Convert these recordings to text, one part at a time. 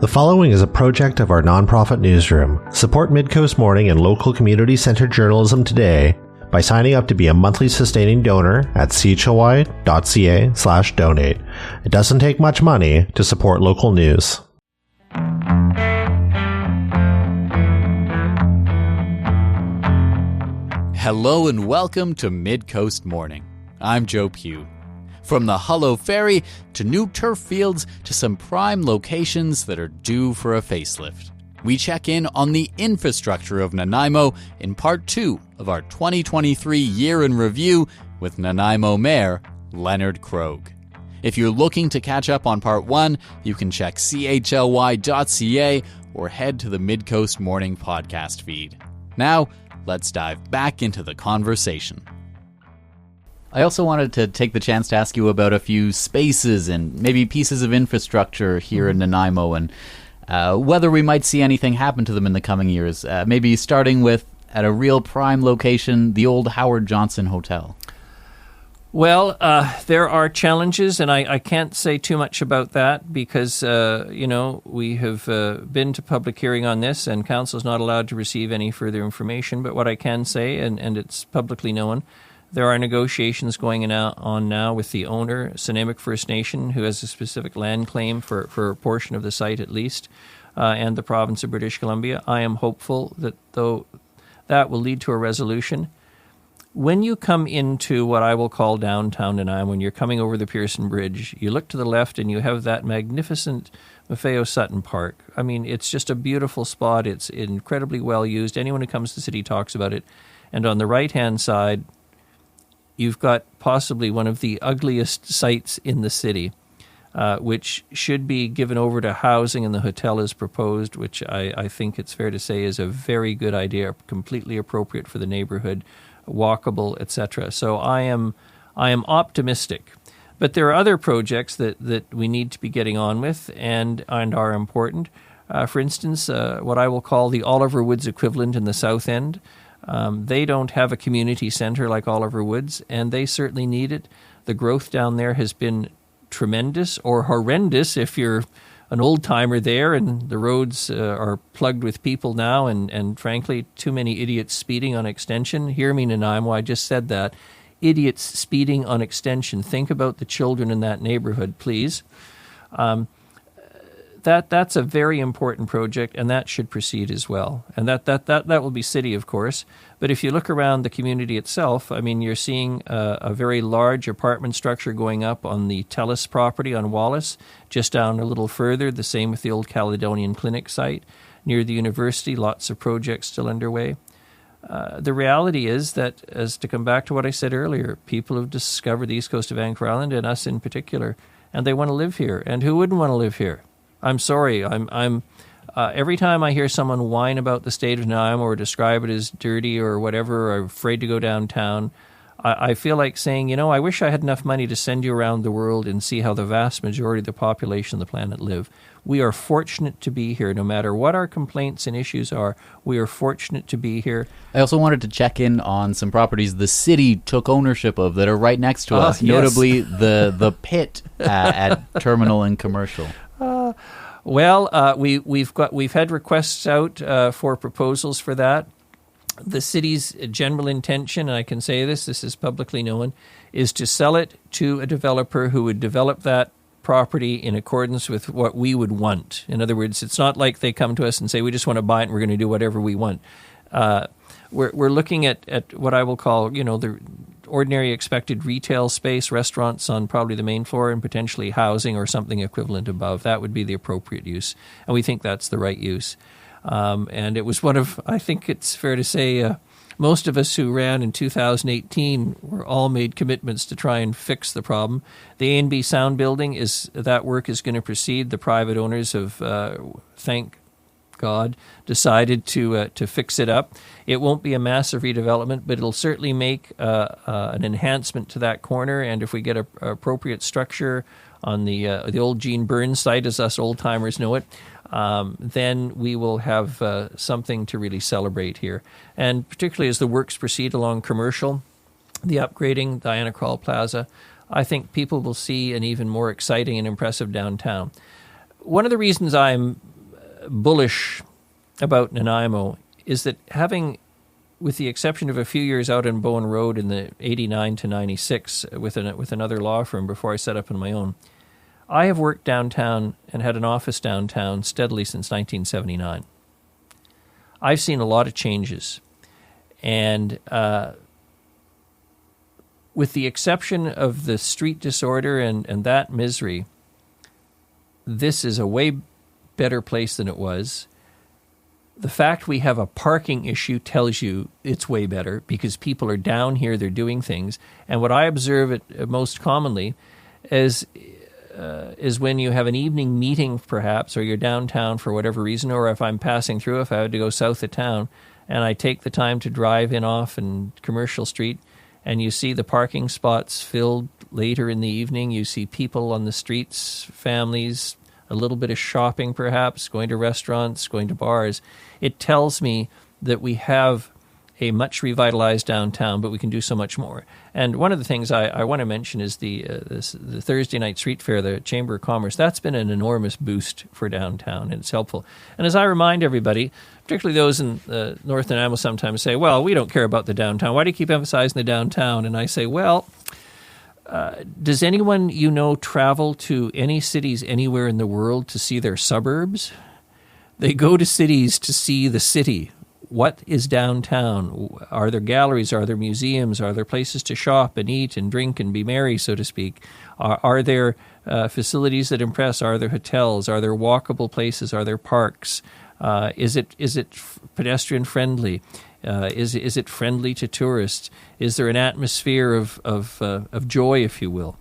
The following is a project of our nonprofit newsroom. Support Midcoast Morning and local community-centered journalism today by signing up to be a monthly sustaining donor at chly.ca/donate. It doesn't take much money to support local news. Hello and welcome to Midcoast Morning. I'm Joe Pugh. From the Hullo Ferry to new turf fields to some prime locations that are due for a facelift, we check in on the infrastructure of Nanaimo in Part 2 of our 2023 Year in Review with Nanaimo Mayor Leonard Krog. If you're looking to catch up on Part 1, you can check CHLY.ca or head to the Midcoast Morning podcast feed. Now, let's dive back into the conversation. I also wanted to take the chance to ask you about a few spaces and maybe pieces of infrastructure here in Nanaimo and whether we might see anything happen to them in the coming years. Maybe starting with, at a real prime location, the old Howard Johnson Hotel. Well, there are challenges, and I can't say too much about that because, we have been to public hearing on this, and Council is not allowed to receive any further information. But what I can say, and it's publicly known, there are negotiations going on now with the owner, Nanaimo First Nation, who has a specific land claim for a portion of the site at least, and the province of British Columbia. I am hopeful that, though, that will lead to a resolution. When you come into what I will call downtown Nanaimo, when you're coming over the Pearson Bridge, you look to the left and you have that magnificent Maffeo Sutton Park. I mean, it's just a beautiful spot. It's incredibly well used. Anyone who comes to the city talks about it. And on the right-hand side, you've got possibly one of the ugliest sites in the city, which should be given over to housing, and the hotel is proposed, which I think it's fair to say is a very good idea, completely appropriate for the neighborhood, walkable, etc. So I am optimistic. But there are other projects that we need to be getting on with and are important. For instance, what I will call the Oliver Woods equivalent in the South End. They don't have a community center like Oliver Woods, and they certainly need it. The growth down there has been tremendous, or horrendous if you're an old-timer there, and the roads are plugged with people now, and frankly, too many idiots speeding on Extension. Hear me, Nanaimo, I just said that. Idiots speeding on Extension. Think about the children in that neighborhood, please. That's a very important project, and that should proceed as well. And that will be city, of course. But if you look around the community itself, I mean, you're seeing a very large apartment structure going up on the Telus property on Wallace, just down a little further, the same with the old Caledonian Clinic site. Near the university, lots of projects still underway. The reality is that, as to come back to what I said earlier, people have discovered the east coast of Vancouver Island, and us in particular, and they want to live here. And who wouldn't want to live here? I'm sorry. I'm every time I hear someone whine about the state of Nanaimo or describe it as dirty or whatever, or afraid to go downtown, I feel like saying, I wish I had enough money to send you around the world and see how the vast majority of the population of the planet live. We are fortunate to be here, no matter what our complaints and issues are. We are fortunate to be here. I also wanted to check in on some properties the city took ownership of that are right next to us, notably the pit at Terminal and Commercial. We've had requests out for proposals for that. The city's general intention, and I can say this is publicly known, is to sell it to a developer who would develop that property in accordance with what we would want. In other words, it's not like they come to us and say, we just want to buy it and we're going to do whatever we want. We're looking at what I will call, the ordinary expected retail space, restaurants on probably the main floor, and potentially housing or something equivalent above. That would be the appropriate use, and we think that's the right use. And it was I think it's fair to say, most of us who ran in 2018 were all made commitments to try and fix the problem. The A&B Sound Building, that work is going to proceed. The private owners have, thank God, decided to fix it up. It won't be a massive redevelopment, but it'll certainly make an enhancement to that corner. And if we get a appropriate structure on the old Gene Burns site, as us old timers know it, then we will have something to really celebrate here. And particularly as the works proceed along Commercial, the upgrading, Diana Krall Plaza, I think people will see an even more exciting and impressive downtown. One of the reasons I'm bullish about Nanaimo is that having, with the exception of a few years out in Bowen Road in the 89 to 96 with another law firm before I set up on my own, I have worked downtown and had an office downtown steadily since 1979. I've seen a lot of changes. And with the exception of the street disorder and that misery, this is a way better place than it was. The fact we have a parking issue tells you it's way better because people are down here, they're doing things. And what I observe it most commonly is when you have an evening meeting perhaps, or you're downtown for whatever reason, or if I'm passing through, if I had to go south of town, and I take the time to drive in off in Commercial Street, and you see the parking spots filled later in the evening, you see people on the streets, families, a little bit of shopping perhaps, going to restaurants, going to bars. It tells me that we have a much revitalized downtown, but we can do so much more. And one of the things I want to mention is the Thursday night street fair, the Chamber of Commerce. That's been an enormous boost for downtown, and it's helpful. And as I remind everybody, particularly those in North Nanaimo sometimes say, well, we don't care about the downtown. Why do you keep emphasizing the downtown? And I say, well, does anyone you know travel to any cities anywhere in the world to see their suburbs? They go to cities to see the city. What is downtown? Are there galleries? Are there museums? Are there places to shop and eat and drink and be merry, so to speak? Are there facilities that impress? Are there hotels? Are there walkable places? Are there parks? Is it pedestrian friendly? Is it friendly to tourists? Is there an atmosphere of joy, if you will?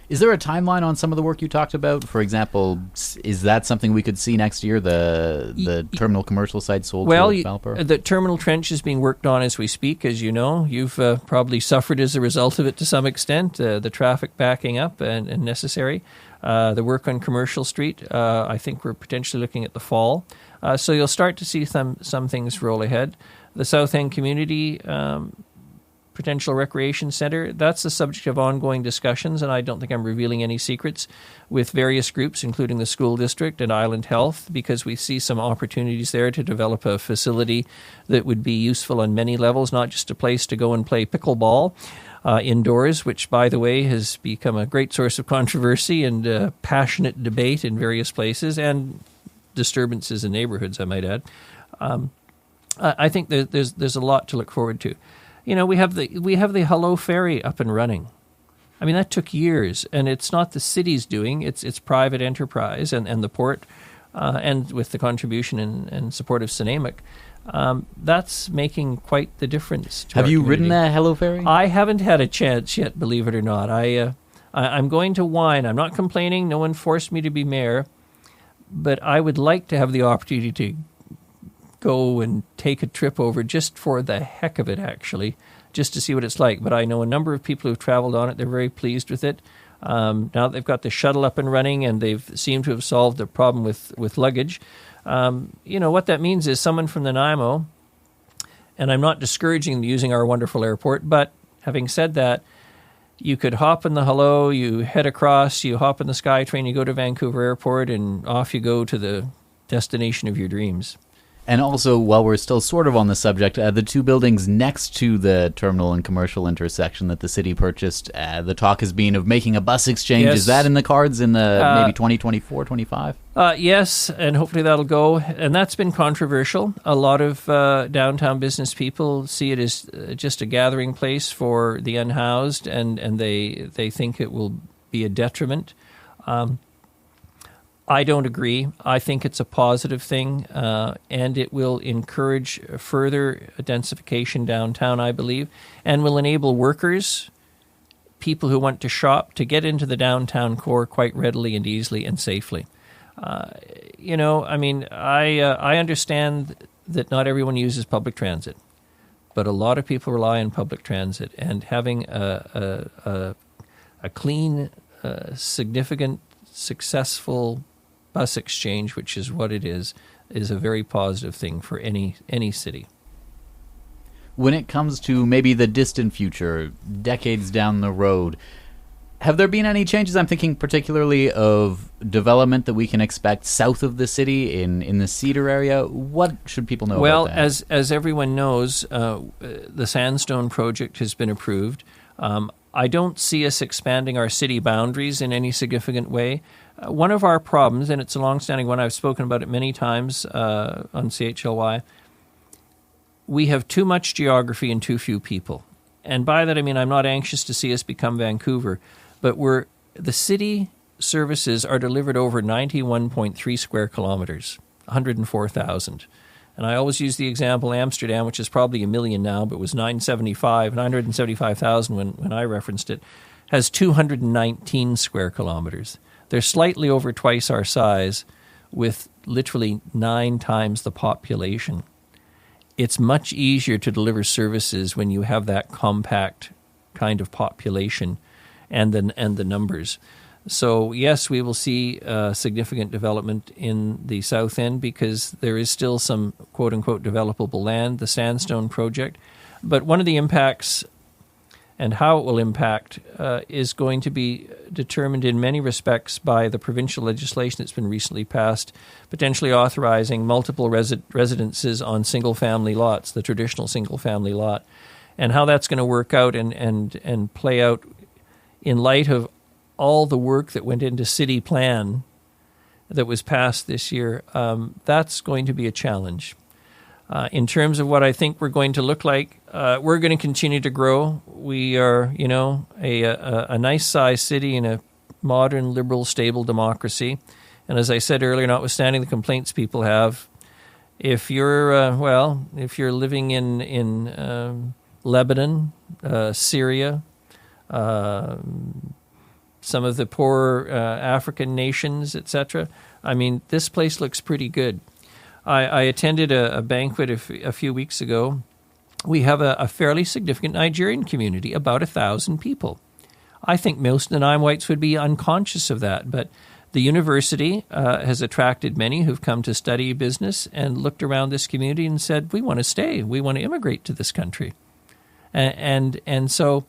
Is there a timeline on some of the work you talked about? For example, is that something we could see next year, the terminal commercial site sold to a developer? The terminal trench is being worked on as we speak, as you know. You've probably suffered as a result of it to some extent, the traffic backing up and necessary. The work on Commercial Street, I think we're potentially looking at the fall. So you'll start to see some things roll ahead. The South End Community Potential Recreation Center, that's the subject of ongoing discussions, and I don't think I'm revealing any secrets, with various groups, including the school district and Island Health, because we see some opportunities there to develop a facility that would be useful on many levels, not just a place to go and play pickleball indoors, which, by the way, has become a great source of controversy and passionate debate in various places, and disturbances in neighborhoods, I might add. I think there's a lot to look forward to. You know, we have the Hullo Ferry up and running. I mean, that took years, and it's not the city's doing; it's private enterprise and the port, and with the contribution and support of Sinamic. That's making quite the difference. Have you ridden that Hullo Ferry? I haven't had a chance yet, believe it or not. I'm going to whine. I'm not complaining. No one forced me to be mayor, but I would like to have the opportunity to go and take a trip over just for the heck of it, actually, just to see what it's like. But I know a number of people who've traveled on it. They're very pleased with it. Now that they've got the shuttle up and running and they've seemed to have solved the problem with luggage, what that means is someone from Nanaimo, and I'm not discouraging using our wonderful airport, but having said that, you could hop in the Hullo, you head across, you hop in the SkyTrain, you go to Vancouver Airport, and off you go to the destination of your dreams. And also, while we're still sort of on the subject, the two buildings next to the terminal and commercial intersection that the city purchased, the talk has been of making a bus exchange. Yes. Is that in the cards in the maybe 2024, 25? Yes, and hopefully that'll go. And that's been controversial. A lot of downtown business people see it as just a gathering place for the unhoused, and they think it will be a detriment. I don't agree. I think it's a positive thing, and it will encourage further densification downtown, I believe, and will enable workers, people who want to shop, to get into the downtown core quite readily and easily and safely. I understand that not everyone uses public transit, but a lot of people rely on public transit, and having a clean, significant, successful bus exchange, which is what it is a very positive thing for any city. When it comes to maybe the distant future, decades down the road, Have there been any changes? I'm thinking particularly of development that we can expect south of the city in the Cedar area. What should people know about that? Well, as everyone knows, the Sandstone project has been approved. I don't see us expanding our city boundaries in any significant way. One of our problems, and it's a long-standing one, I've spoken about it many times on CHLY, we have too much geography and too few people. And by that I mean I'm not anxious to see us become Vancouver, but the city services are delivered over 91.3 square kilometers, 104,000. And I always use the example Amsterdam, which is probably 1 million now, but was 975,000 when I referenced it, has 219 square kilometers. They're slightly over twice our size with literally 9 times the population. It's much easier to deliver services when you have that compact kind of population and the numbers. So yes, we will see significant development in the south end because there is still some quote-unquote developable land, the Sandstone project. But one of the impacts and how it will impact is going to be determined in many respects by the provincial legislation that's been recently passed, potentially authorizing multiple residences on single-family lots, the traditional single-family lot, and how that's going to work out and play out in light of all the work that went into city plan that was passed this year. That's going to be a challenge. In terms of what I think we're going to look like, we're going to continue to grow. We are, a nice-sized city in a modern, liberal, stable democracy. And as I said earlier, notwithstanding the complaints people have, if you're living in Lebanon, Syria, some of the poorer African nations, etc., I mean, this place looks pretty good. I attended a banquet a few weeks ago. We have a fairly significant Nigerian community, about 1,000 people. I think most Nanaimites would be unconscious of that, but the university has attracted many who've come to study business and looked around this community and said, we want to stay, we want to immigrate to this country. And so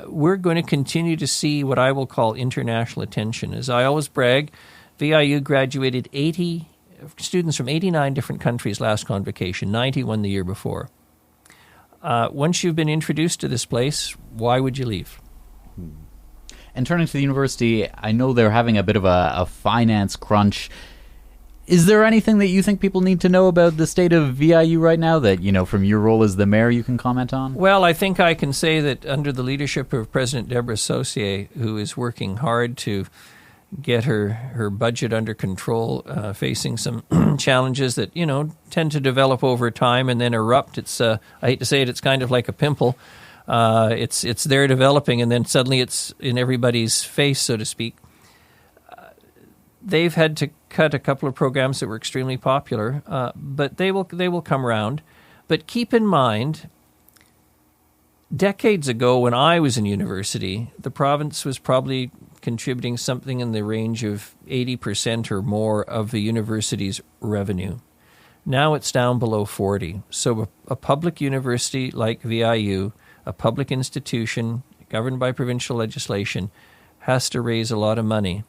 we're going to continue to see what I will call international attention. As I always brag, VIU graduated 80 students from 89 different countries last convocation, 91 the year before. Once you've been introduced to this place, why would you leave? And turning to the university, I know they're having a bit of a finance crunch. Is there anything that you think people need to know about the state of VIU right now that, from your role as the mayor, you can comment on? Well, I think I can say that under the leadership of President Deborah Saucier, who is working hard to get her budget under control, facing some challenges that, tend to develop over time and then erupt. It's I hate to say it, it's kind of like a pimple. It's there developing and then suddenly it's in everybody's face, so to speak. They've had to cut a couple of programs that were extremely popular, but they will come around. But keep in mind, decades ago when I was in university, the province was probably contributing something in the range of 80% or more of the university's revenue. Now it's down below 40%. So a public university like VIU, a public institution governed by provincial legislation, has to raise a lot of money.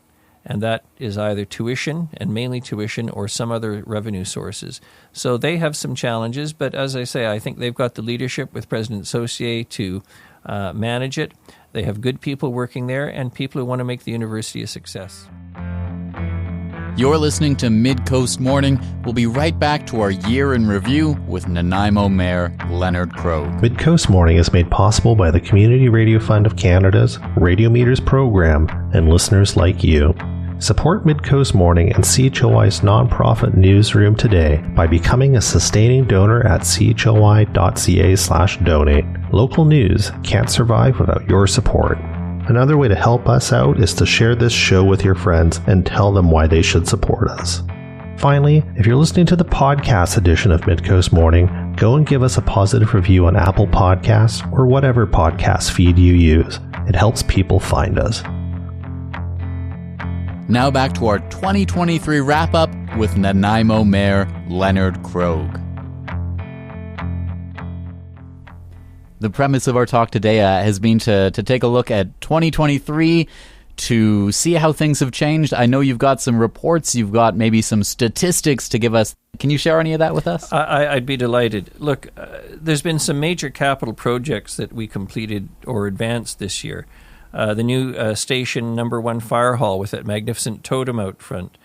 And that is either tuition, and mainly tuition, or some other revenue sources. So they have some challenges, but as I say, I think they've got the leadership with President Saucier to manage it. They have good people working there and people who want to make the university a success. You're listening to Midcoast Morning. We'll be right back to our year in review with Nanaimo Mayor Leonard Krog. Midcoast Morning is made possible by the Community Radio Fund of Canada's Radio Meters program and listeners like you. Support Midcoast Morning and CHLY's nonprofit newsroom today by becoming a sustaining donor at chly.ca/donate. Local news can't survive without your support. Another way to help us out is to share this show with your friends and tell them why they should support us. Finally, if you're listening to the podcast edition of Midcoast Morning, go and give us a positive review on Apple Podcasts or whatever podcast feed you use. It helps people find us. Now back to our 2023 wrap-up with Nanaimo Mayor Leonard Krog. The premise of our talk today has been to take a look at 2023, to see how things have changed. I know you've got some reports, you've got maybe some statistics to give us. Can you share any of that with us? I'd be delighted. Look, there's been some major capital projects that we completed or advanced this year. The new station number 1 fire hall with that magnificent totem out front.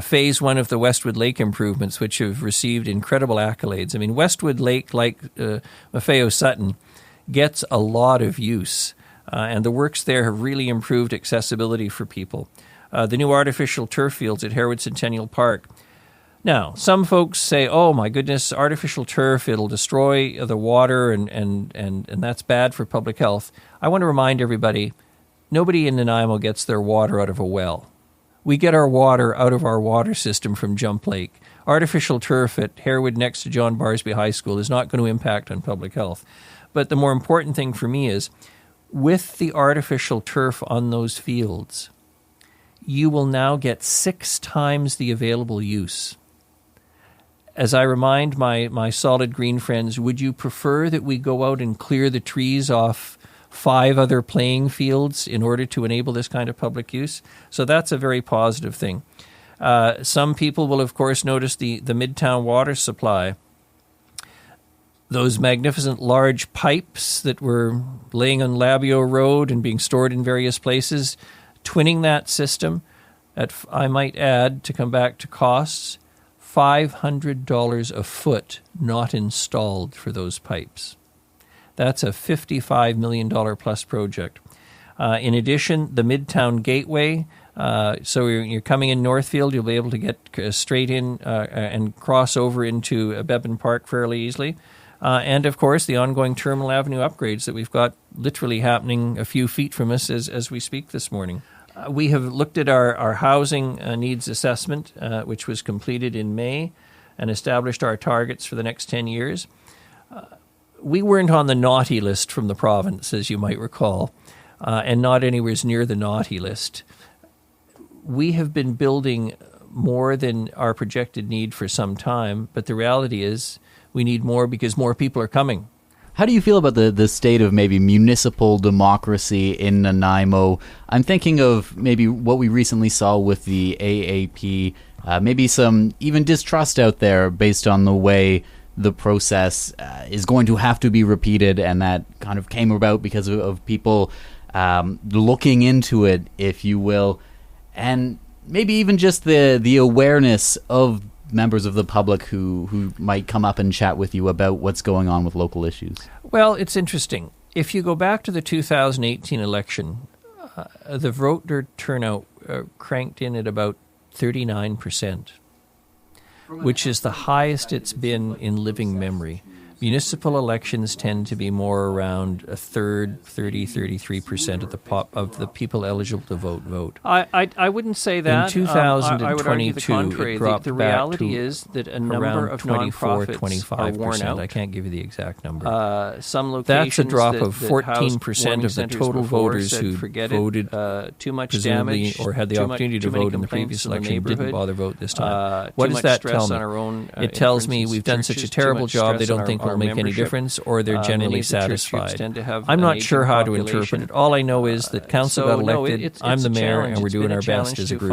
Phase 1 of the Westwood Lake improvements, which have received incredible accolades. I mean, Westwood Lake, like Maffeo Sutton, gets a lot of use. And the works there have really improved accessibility for people. The new artificial turf fields at Harewood Centennial Park. Now, some folks say, oh my goodness, artificial turf, it'll destroy the water and that's bad for public health. I want to remind everybody, nobody in Nanaimo gets their water out of a well. We get our water out of our water system from Jump Lake. Artificial turf at Harewood next to John Barsby High School is not going to impact on public health. But the more important thing for me is, with the artificial turf on those fields, you will now get 6 times the available use. As I remind my solid green friends, would you prefer that we go out and clear the trees off 5 other playing fields in order to enable this kind of public use? So that's a very positive thing. Some people will, of course, notice the Midtown water supply. Those magnificent large pipes that were laying on Labio Road and being stored in various places, twinning that system at, I might add, to come back to costs, $500 a foot not installed for those pipes. That's a $55 million plus project. In addition, the Midtown Gateway, so you're coming in Northfield, you'll be able to get straight in and cross over into Beban Park fairly easily. And, of course, the ongoing Terminal Avenue upgrades that we've got literally happening a few feet from us as we speak this morning. We have looked at our housing needs assessment, which was completed in May, and established our targets for the next 10 years. We weren't on the naughty list from the province, as you might recall, and not anywhere near the naughty list. We have been building more than our projected need for some time, but the reality is we need more because more people are coming. How do you feel about the state of maybe municipal democracy in Nanaimo? I'm thinking of maybe what we recently saw with the AAP, maybe some even distrust out there based on the way the process is going to have to be repeated, and that kind of came about because of people looking into it, if you will, and maybe even just the awareness of members of the public who might come up and chat with you about what's going on with local issues. Well, it's interesting. If you go back to the 2018 election, the voter turnout cranked in at about 39%, which is the highest it's been in living memory. Municipal elections tend to be more around a third, 33% of the people eligible to vote. I wouldn't say that. In 2022, I would argue the contrary. it dropped the back reality to is that a number of 24-25% are worn out. I can't give you the exact number. Some locations that's a drop that, of 14% of the total voters who voted too much presumably damage, or had the opportunity to vote in the previous election, didn't bother vote this time. What does that tell me? It tells me we've done such a terrible job they don't think we'll make any difference, or they're generally satisfied. I'm not sure how to interpret it. All I know is that council got elected, I'm the mayor, and we're doing our best as a group.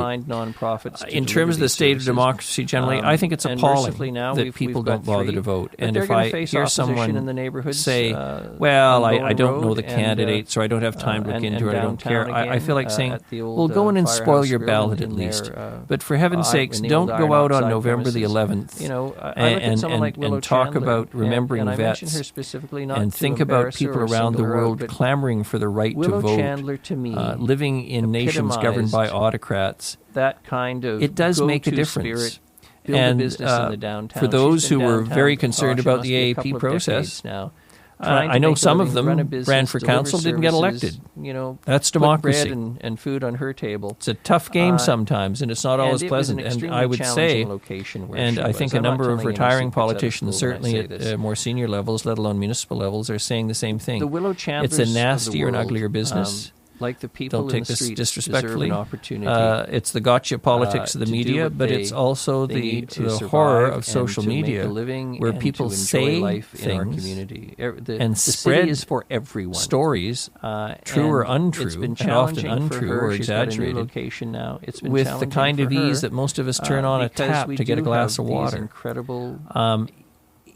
In terms of the state of democracy generally, I think it's appalling that people don't bother to vote. And if I hear someone say, well, I don't know the candidates, or I don't have time to look into it, I don't care, I feel like saying, well, go in and spoil your ballot at least. But for heaven's sakes, don't go out on November the 11th and talk about remembering vets and think about people around the world clamoring for the right to vote, living in nations governed by autocrats. That kind of it does make a difference. And for those who were very concerned about the AAP process, I know some of them ran for council, didn't get elected. That's democracy. Bread and food on her table. It's a tough game sometimes, and it's not always pleasant. And I would say, and I think a number of retiring politicians, certainly at more senior levels, let alone municipal levels, are saying the same thing. The Willow Chandlers it's a nastier and uglier business. like the people don't in take the this streets disrespectfully. deserve an opportunity. It's the gotcha politics of the to do media, what but it's also they the need to survive horror of and social to media, make a living where and people to enjoy say life things in our community. and The spread city is for everyone. stories, true or and untrue, it's been and often challenging untrue for her. or She's got a new exaggerated, location now. It's been with the challenging kind of for her, ease that most of us turn on a because tap we to get a do glass have of these water. Incredible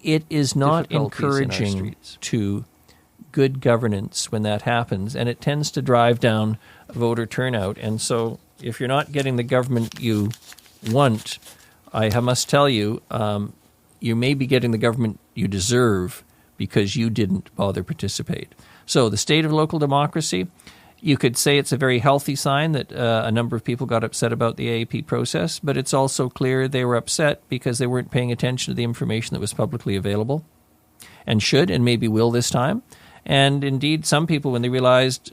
It is not difficulties in our encouraging streets. to good governance when that happens, and it tends to drive down voter turnout. And so if you're not getting the government you want, I must tell you, you may be getting the government you deserve because you didn't bother participate. So the state of local democracy, you could say it's a very healthy sign that a number of people got upset about the AAP process, but it's also clear they were upset because they weren't paying attention to the information that was publicly available and should and maybe will this time. And indeed, some people, when they realized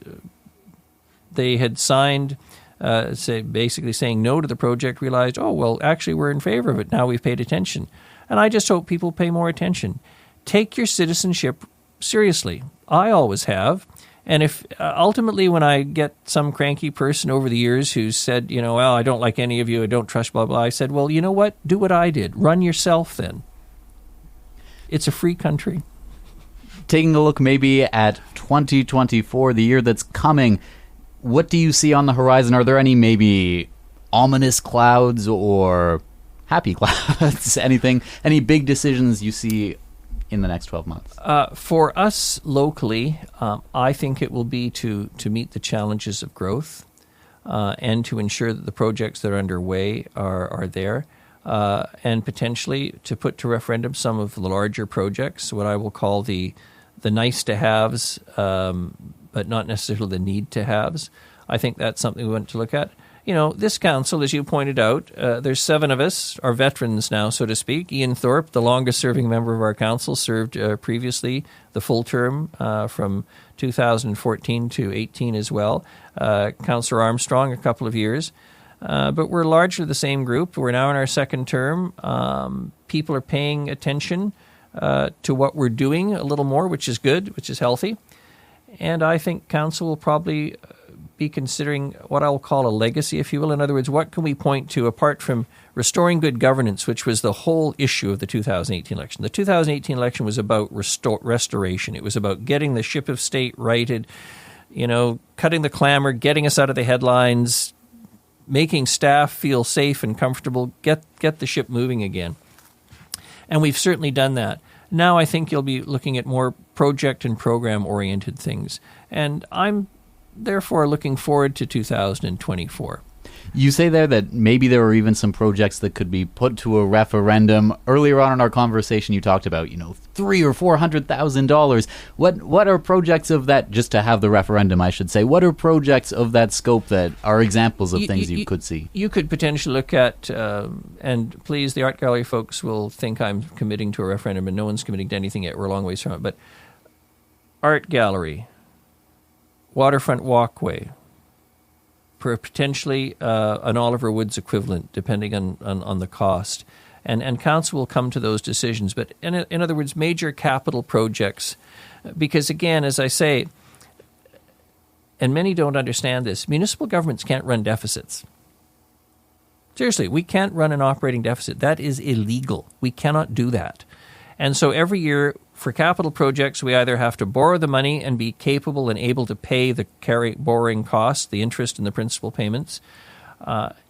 they had signed, basically saying no to the project, realized, oh, well, actually, we're in favor of it. Now we've paid attention. And I just hope people pay more attention. Take your citizenship seriously. I always have. And if ultimately when I get some cranky person over the years who said, well, I don't like any of you, I don't trust blah, blah, I said, well, you know what? Do what I did. Run yourself then. It's a free country. Taking a look maybe at 2024, the year that's coming, what do you see on the horizon? Are there any maybe ominous clouds or happy clouds? Anything? Any big decisions you see in the next 12 months? For us locally, I think it will be to meet the challenges of growth and to ensure that the projects that are underway are there. And potentially to put to referendum some of the larger projects, what I will call the nice-to-haves, but not necessarily the need-to-haves. I think that's something we want to look at. This council, as you pointed out, there's 7 of us, are veterans now, so to speak. Ian Thorpe, the longest-serving member of our council, served previously the full term from 2014 to 18 as well. Councillor Armstrong, a couple of years. But we're largely the same group. We're now in our second term. People are paying attention to what we're doing a little more, which is good, which is healthy. And I think council will probably be considering what I'll call a legacy, if you will. In other words, what can we point to apart from restoring good governance, which was the whole issue of the 2018 election. The 2018 election was about restoration. It was about getting the ship of state righted, cutting the clamor, getting us out of the headlines, making staff feel safe and comfortable, get the ship moving again. And we've certainly done that. Now I think you'll be looking at more project and program-oriented things. And I'm therefore looking forward to 2024. You say there that maybe there are even some projects that could be put to a referendum. Earlier on in our conversation, you talked about, $300,000 or $400,000. What are projects of that, just to have the referendum, I should say, what are projects of that scope that are examples of things you could see? You could potentially look at, and please, the art gallery folks will think I'm committing to a referendum, and no one's committing to anything yet. We're a long ways from it. But art gallery, waterfront walkway, for potentially an Oliver Woods equivalent, depending on the cost. And council will come to those decisions. But in other words, major capital projects, because again, as I say, and many don't understand this, municipal governments can't run deficits. Seriously, we can't run an operating deficit. That is illegal. We cannot do that. And so every year, for capital projects, we either have to borrow the money and be capable and able to pay the borrowing costs, the interest and the principal payments,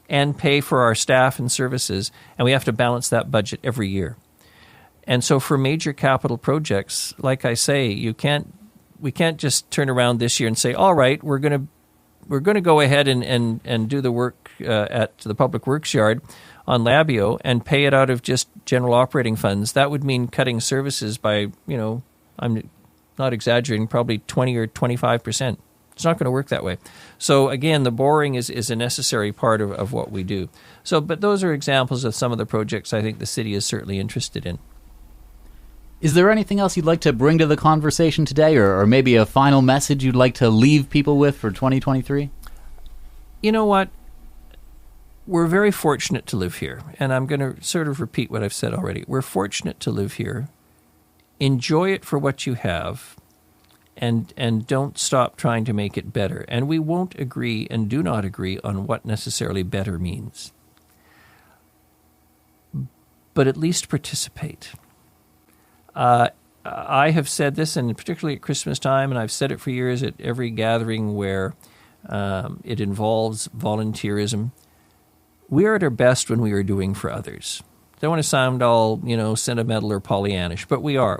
and pay for our staff and services, and we have to balance that budget every year. And so for major capital projects, like I say, we can't just turn around this year and say, all right, we're going to go ahead and do the work at the Public Works Yard on Labio and pay it out of just general operating funds. That would mean cutting services by, I'm not exaggerating, probably 20 or 25%. It's not going to work that way. So again, the borrowing is a necessary part of what we do. So, but those are examples of some of the projects I think the city is certainly interested in. Is there anything else you'd like to bring to the conversation today, or maybe a final message you'd like to leave people with for 2023? You know what? We're very fortunate to live here, and I'm going to sort of repeat what I've said already. We're fortunate to live here. Enjoy it for what you have, and don't stop trying to make it better. And we won't agree and do not agree on what necessarily better means. But at least participate. I have said this, and particularly at Christmas time, and I've said it for years at every gathering where it involves volunteerism. We are at our best when we are doing for others. Don't want to sound all, sentimental or Pollyannish, but we are.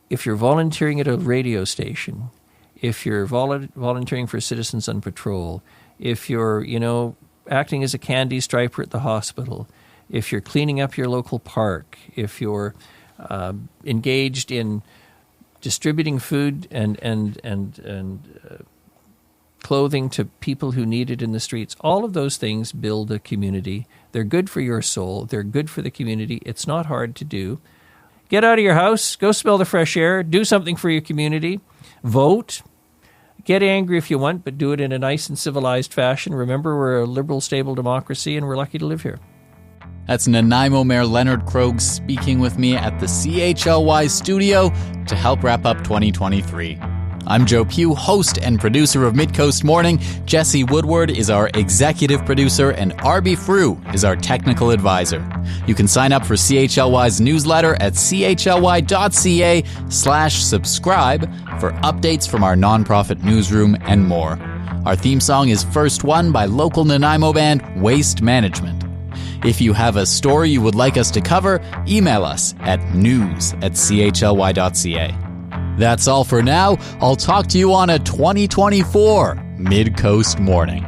If you're volunteering at a radio station, if you're volunteering for Citizens on Patrol, if you're, acting as a candy striper at the hospital, if you're cleaning up your local park, if you're engaged in distributing food and clothing to people who need it in the streets, all of those things build a community. They're good for your soul. They're good for the community. It's not hard to do. Get out of your house, go smell the fresh air, do something for your community, vote, get angry if you want, but do it in a nice and civilized fashion. Remember, we're a liberal, stable democracy, and we're lucky to live here. That's Nanaimo Mayor Leonard Krog speaking with me at the CHLY studio to help wrap up 2023. I'm Joe Pugh, host and producer of Midcoast Morning. Jesse Woodward is our executive producer, and Arby Frew is our technical advisor. You can sign up for CHLY's newsletter at chly.ca/subscribe for updates from our nonprofit newsroom and more. Our theme song is First One by local Nanaimo band Waste Management. If you have a story you would like us to cover, email us at news@chly.ca. That's all for now. I'll talk to you on a 2024 Midcoast Morning.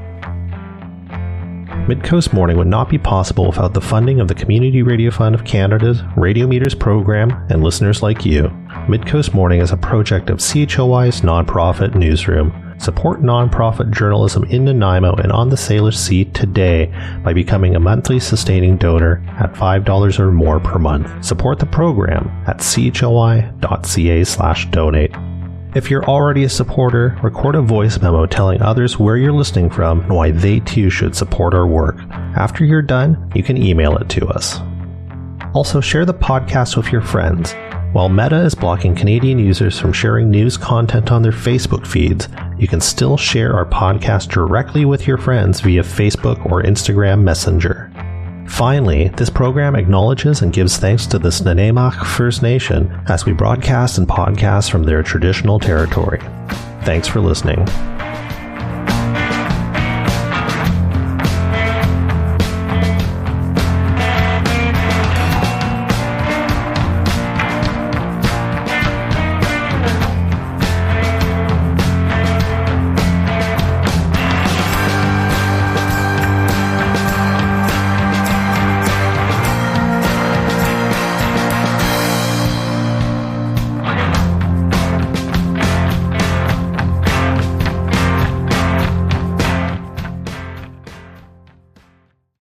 Midcoast Morning would not be possible without the funding of the Community Radio Fund of Canada's Radio Meters program and listeners like you. Midcoast Morning is a project of CHLY's nonprofit newsroom. Support nonprofit journalism in Nanaimo and on the Salish Sea today by becoming a monthly sustaining donor at $5 or more per month. Support the program at chly.ca/donate. If you're already a supporter, record a voice memo telling others where you're listening from and why they too should support our work. After you're done, you can email it to us. Also, share the podcast with your friends. While Meta is blocking Canadian users from sharing news content on their Facebook feeds, you can still share our podcast directly with your friends via Facebook or Instagram Messenger. Finally, this program acknowledges and gives thanks to the Nanaimo First Nation as we broadcast and podcast from their traditional territory. Thanks for listening.